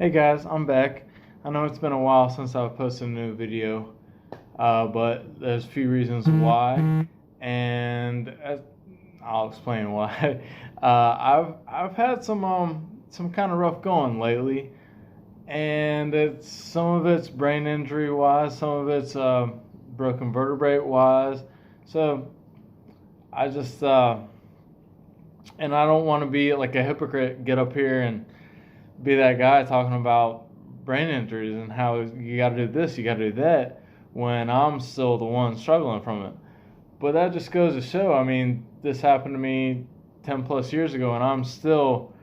Hey guys, I'm back. I know it's been a while since I've posted a new video, but there's a few reasons why, and I'll explain why. I've had some kind of rough going lately, and it's some of it's brain injury wise, some of it's broken vertebrae wise. So I just and I don't want to be like a hypocrite, get up here and be that guy talking about brain injuries and how you got to do this, you got to do that, when I'm still the one struggling from it. But that just goes to show, I mean, this happened to me 10 plus years ago and I'm still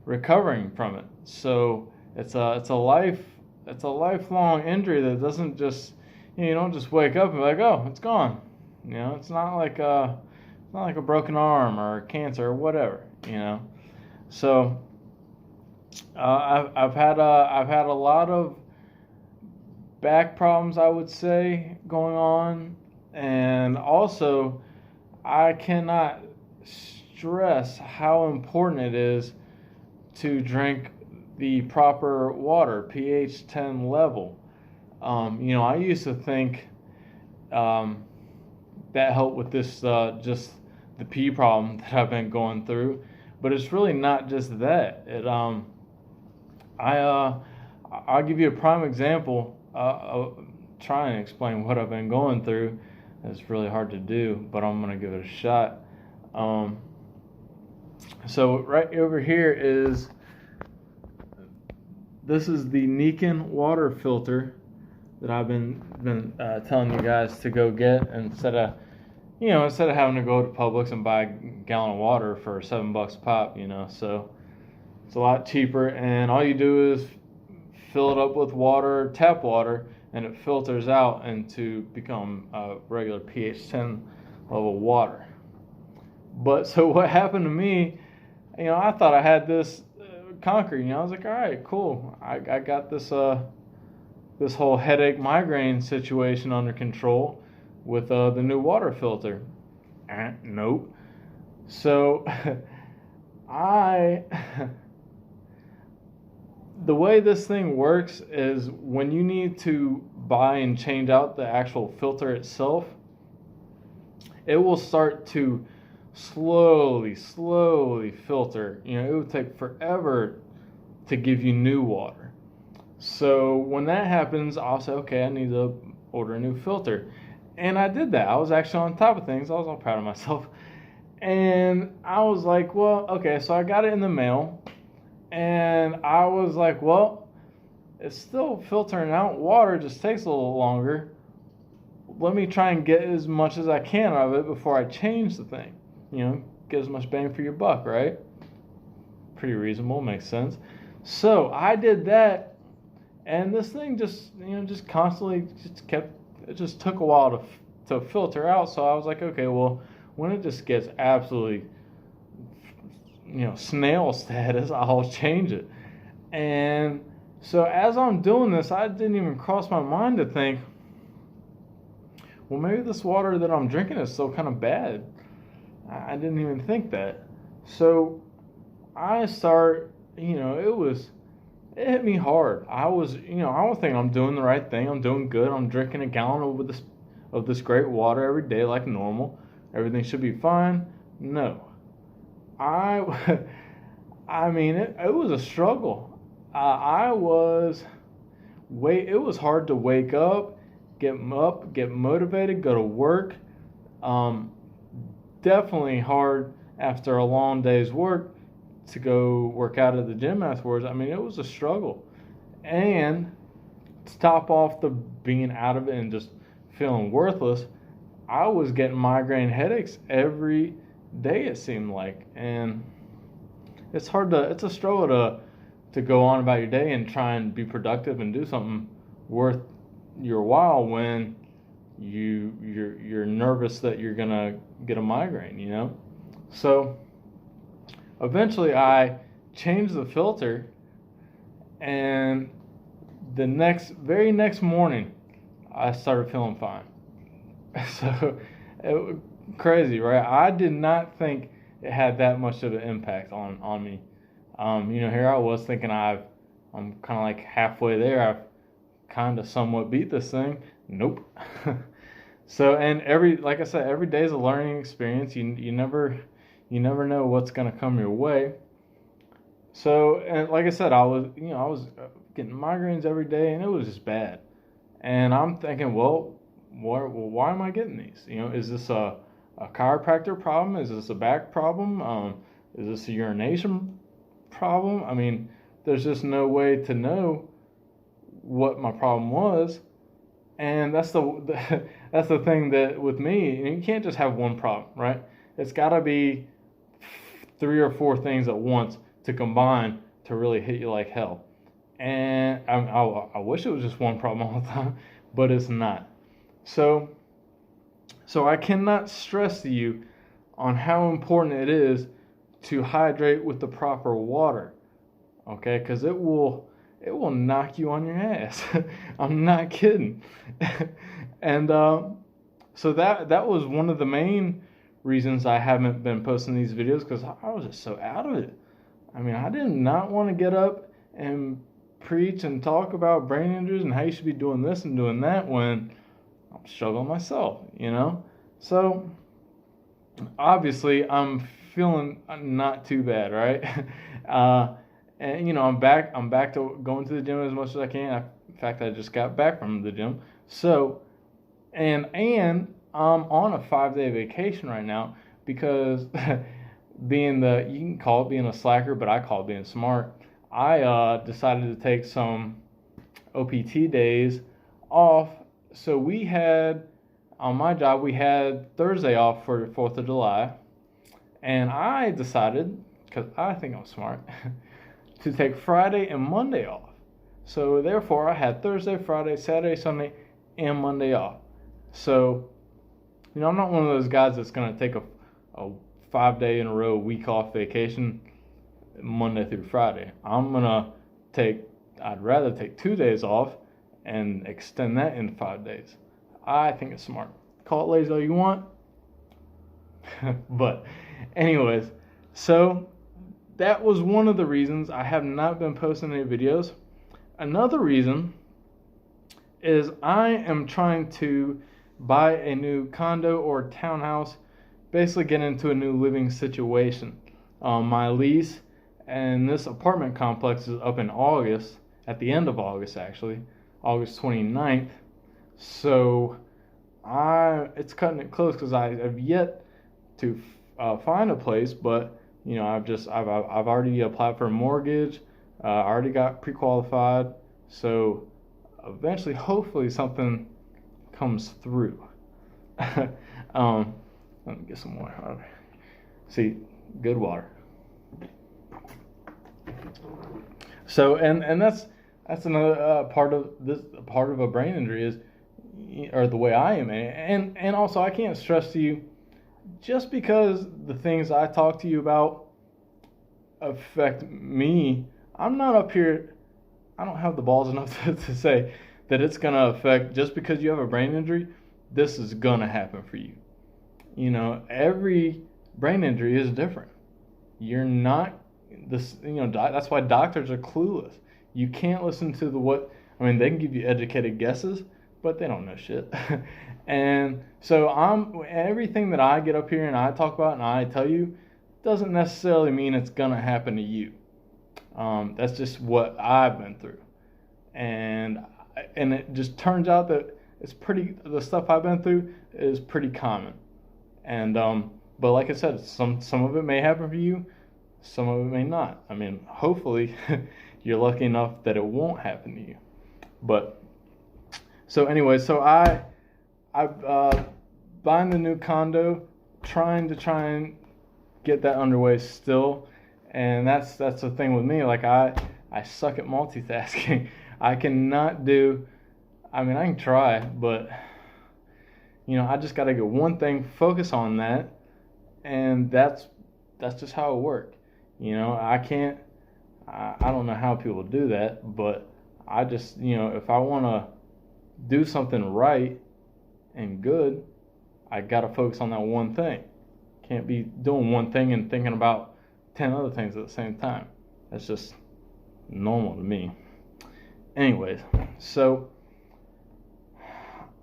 recovering from it. So it's a lifelong injury that doesn't just, you don't just wake up and be like, oh, it's gone. It's not like a broken arm or cancer or whatever. So I've had a lot of back problems, I would say, going on, and also I cannot stress how important it is to drink the proper water, pH 10 level. I used to think that helped with this just the pee problem that I've been going through, but it's really not just that. I'll give you a prime example. I'll try and explain what I've been going through. It's really hard to do, but I'm gonna give it a shot. So right over here this is the Niken water filter that I've been telling you guys to go get instead of having to go to Publix and buy a gallon of water for $7 a pop. So it's a lot cheaper, and all you do is fill it up with water, tap water, and it filters out into become regular pH 10 level water. But so what happened to me, I thought I had this conquered. I was like, all right, cool. I got this this whole headache migraine situation under control with the new water filter. Nope. So the way this thing works is when you need to buy and change out the actual filter itself, it will start to slowly filter. It would take forever to give you new water. So when that happens, I'll say, okay, I need to order a new filter. And I did that. I was actually on top of things. I was all proud of myself. And I was like, well, okay, so I got it in the mail. And I was like, well, it's still filtering out water, just takes a little longer. Let me try and get as much as I can out of it before I change the thing. Get as much bang for your buck, right? Pretty reasonable, makes sense. So I did that, and this thing just constantly it just took a while to filter out. So I was like, okay, well, when it just gets absolutely snail status, I'll change it. And so as I'm doing this, I didn't even cross my mind to think, well, maybe this water that I'm drinking is still kind of bad. I didn't even think that. So I start, it hit me hard. I was thinking I'm doing the right thing. I'm doing good. I'm drinking a gallon of this great water every day like normal. Everything should be fine. No. I mean, it was a struggle. It was hard to wake up, get motivated, go to work. Definitely hard after a long day's work to go work out at the gym afterwards. I mean, it was a struggle. And to top off the being out of it and just feeling worthless, I was getting migraine headaches every day, it seemed like. And it's a struggle to go on about your day and try and be productive and do something worth your while when you're nervous that you're gonna get a migraine. So eventually I changed the filter, and the very next morning I started feeling fine. So crazy, right? I did not think it had that much of an impact on me. Here I was thinking I've I'm kind of like halfway there. I've kind of somewhat beat this thing. Nope. So, and like I said, every day is a learning experience. You never know what's gonna come your way. So, and like I said, I was getting migraines every day, and it was just bad. And I'm thinking, well, why am I getting these? Is this a chiropractor problem? Is this a back problem? Is this a urination problem? I mean, there's just no way to know what my problem was. And that's that's the thing that with me, you can't just have one problem, right? It's got to be 3 or 4 things at once to combine to really hit you like hell. And I wish it was just one problem all the time, but it's not. So I cannot stress to you on how important it is to hydrate with the proper water, okay? Because it will knock you on your ass. I'm not kidding. And so that was one of the main reasons I haven't been posting these videos, because I was just so out of it. I mean, I did not want to get up and preach and talk about brain injuries and how you should be doing this and doing that when I'm struggling myself, So obviously I'm feeling not too bad, right? And I'm back to going to the gym as much as I can. In fact, I just got back from the gym. So, and I'm on a 5-day vacation right now because you can call it being a slacker, but I call it being smart. I decided to take some OPT days off. So on my job, we had Thursday off for 4th of July. And I decided, because I think I'm smart, to take Friday and Monday off. So therefore, I had Thursday, Friday, Saturday, Sunday, and Monday off. So, I'm not one of those guys that's going to take a 5-day in a row week off vacation Monday through Friday. I'd rather take 2 days off and extend that into 5 days. I think it's smart. Call it lazy all you want. But anyways, so that was one of the reasons I have not been posting any videos. Another reason is I am trying to buy a new condo or townhouse, basically get into a new living situation. My lease and this apartment complex is up in August, at the end of August actually, August 29th. So it's cutting it close because I have yet to find a place, but I've already applied for a mortgage. I already got pre-qualified, so eventually, hopefully, something comes through. Let me get some more water. See, good water. So, and that's another part of a brain injury is, or the way I am, and also I can't stress to you, just because the things I talk to you about affect me, I'm not up here, I don't have the balls enough to say that it's going to affect, just because you have a brain injury, this is going to happen for you. Every brain injury is different. You're not, that's why doctors are clueless. You can't listen to they can give you educated guesses, but they don't know shit. And so everything that I get up here and I talk about and I tell you doesn't necessarily mean it's gonna happen to you. That's just what I've been through, and it just turns out that the stuff I've been through is pretty common. And but like I said, some of it may happen for you, some of it may not. I mean, hopefully you're lucky enough that it won't happen to you. But so anyway, so I'm buying the new condo, trying and get that underway still, and that's the thing with me. Like I suck at multitasking. I cannot do. I mean, I can try, but I just got to get one thing, focus on that, and that's just how it works. I can't. I don't know how people do that, but I just if I want to do something right and good, I got to focus on that one thing. Can't be doing one thing and thinking about 10 other things at the same time. That's just normal to me. Anyways, so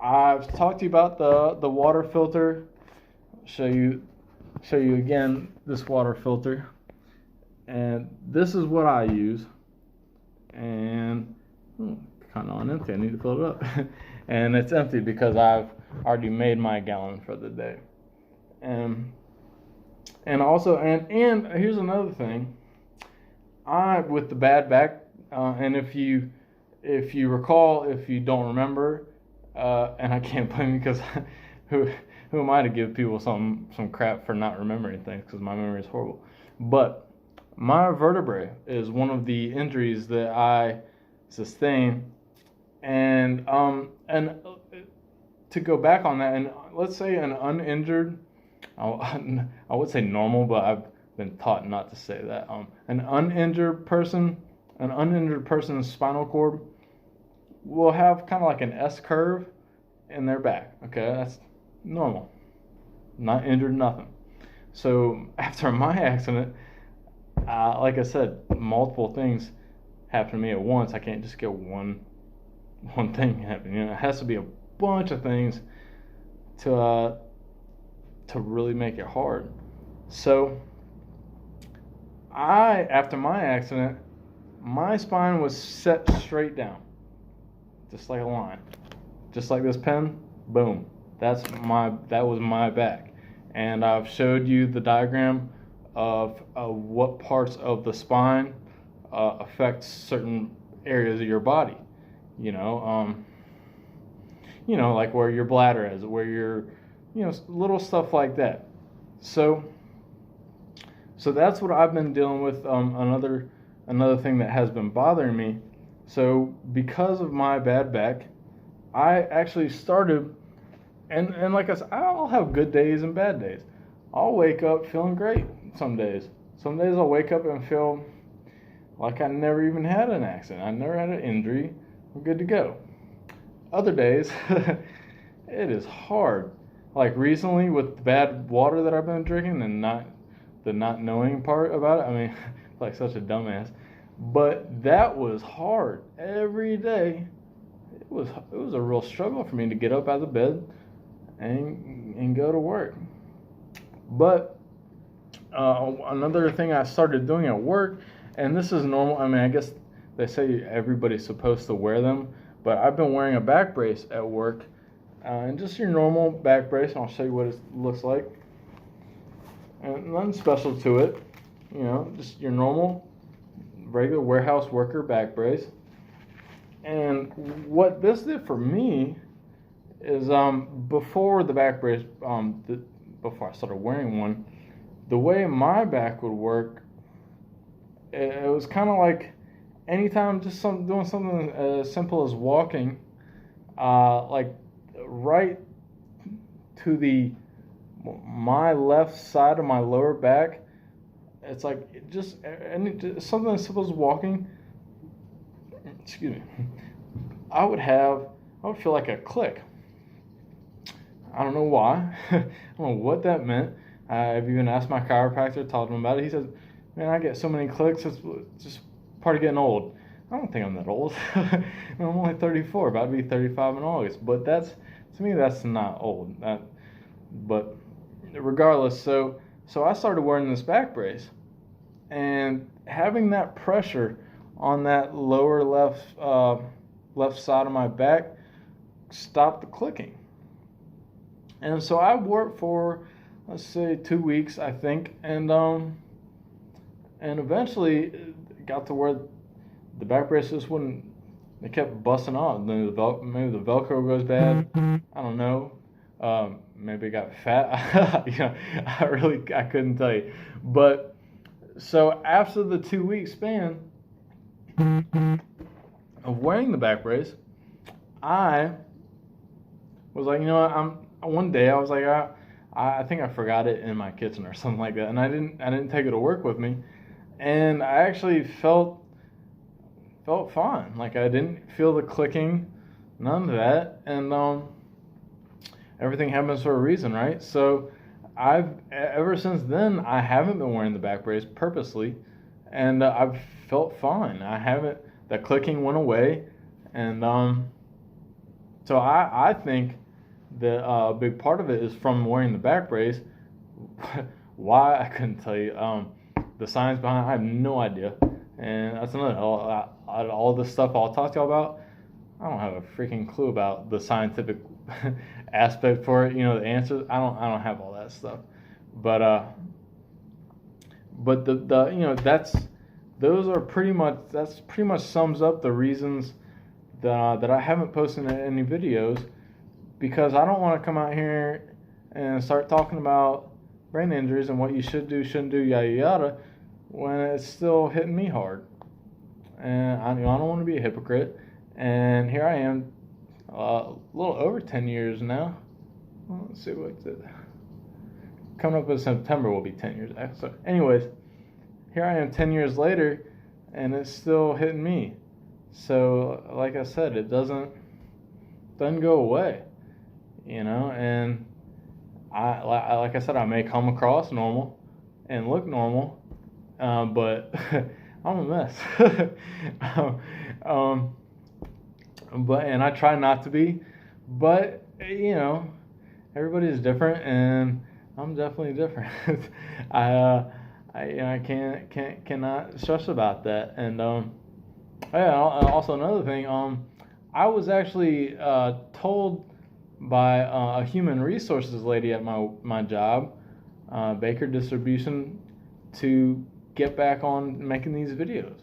I've talked to you about the water filter. Show you again this water filter, and this is what I use. And kind of on empty. I need to fill it up, and it's empty because I've already made my gallon for the day. And also and here's another thing. I with the bad back, and if you recall, if you don't remember, and I can't blame you because who am I to give people some crap for not remembering things because my memory is horrible. But my vertebrae is one of the injuries that I sustain, and to go back on that, and let's say an uninjured, I would say normal, but I've been taught not to say that. An uninjured person's spinal cord will have kind of like an S curve in their back. Okay, that's normal. Not injured, nothing. So after my accident, like I said, multiple things happened to me at once. I can't just get one thing happen. It has to be a bunch of things to really make it hard. So after my accident, my spine was set straight down, just like a line, just like this pen. Boom. That was my back, and I've showed you the diagram of what parts of the spine affect certain areas of your body. Like where your bladder is, where your, little stuff like that. So that's what I've been dealing with. Another thing that has been bothering me. So because of my bad back, I actually started, and like I said, I'll have good days and bad days. I'll wake up feeling great some days. Some days I'll wake up and feel like I never even had an accident. I never had an injury. I'm good to go. Other days, it is hard. Like recently with the bad water that I've been drinking and the not knowing part about it. I mean, like such a dumbass. But that was hard. Every day, it was a real struggle for me to get up out of bed and go to work. But another thing I started doing at work, and this is normal. I mean, I guess they say everybody's supposed to wear them, but I've been wearing a back brace at work, and just your normal back brace. And I'll show you what it looks like. And nothing special to it, just your normal, regular warehouse worker back brace. And what this did for me is before the back brace, before I started wearing one, the way my back would work, it was kind of like anytime just doing something as simple as walking, like right to my left side of my lower back. It's like something as simple as walking. Excuse me. I would feel like a click. I don't know why. I don't know what that meant. I've even asked my chiropractor, talked to him about it. He says, "Man, I get so many clicks. It's just part of getting old." I don't think I'm that old. I'm only 34, about to be 35 in August. But to me, that's not old. But regardless, so I started wearing this back brace, and having that pressure on that lower left side of my back stopped the clicking. And so I worked for, let's say, 2 weeks, I think, and eventually it got to where the back brace just wouldn't. They kept busting off. Maybe the Velcro goes bad. I don't know. Maybe it got fat. I couldn't tell you. But so after the 2 week span of wearing the back brace, I was like, one day I was like, I think I forgot it in my kitchen or something like that, and I didn't take it to work with me, and I actually felt fine. Like I didn't feel the clicking, none of that, and everything happens for a reason, right? So ever since then I haven't been wearing the back brace purposely, and I've felt fine. The clicking went away. And so I think that a big part of it is from wearing the back brace. Why, I couldn't tell you. The science behind it, I have no idea. And that's another, all the stuff I'll talk to y'all about, I don't have a freaking clue about the scientific aspect for it. You know, the answers. I don't have all that stuff. But the you know, that's pretty much sums up the reasons that I haven't posted any videos, because I don't want to come out here and start talking about brain injuries and what you should do, shouldn't do, yada yada, when it's still hitting me hard. And I don't want to be a hypocrite. And here I am, a little over 10 years now. Well, let's see what's it. Coming up in September will be 10 years. So, anyways, here I am 10 years later, and it's still hitting me. So, like I said, it doesn't go away, you know. And like I said, I may come across normal and look normal, but I'm a mess. And I try not to be, but you know, everybody's different, and I'm definitely different. I cannot stress about that. And yeah. Also another thing, I was actually told by a human resources lady at my job, Baker Distribution, to get back on making these videos.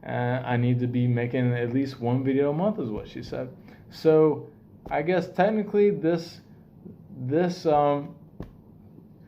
I need to be making at least one video a month, is what she said. So I guess technically this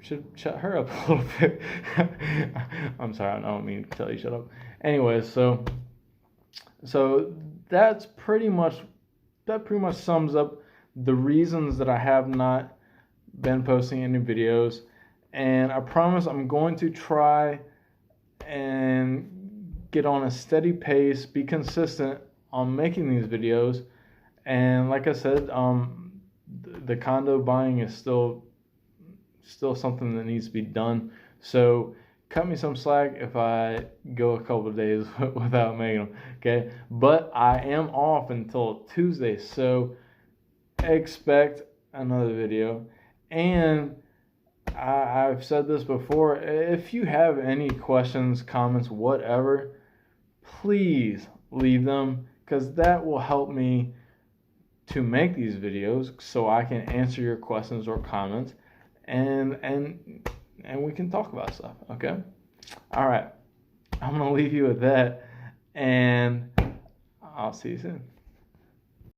should shut her up a little bit. I'm sorry, I don't mean to tell you shut up. Anyways, so that pretty much sums up the reasons that I have not been posting any videos. And I promise I'm going to try and get on a steady pace, be consistent on making these videos. And like I said, the condo buying is still something that needs to be done. So cut me some slack if I go a couple of days without making them, okay? But I am off until Tuesday, so expect another video. And I've said this before, if you have any questions, comments, whatever, please leave them, because that will help me to make these videos so I can answer your questions or comments, and we can talk about stuff, okay? All right, I'm gonna leave you with that, and I'll see you soon.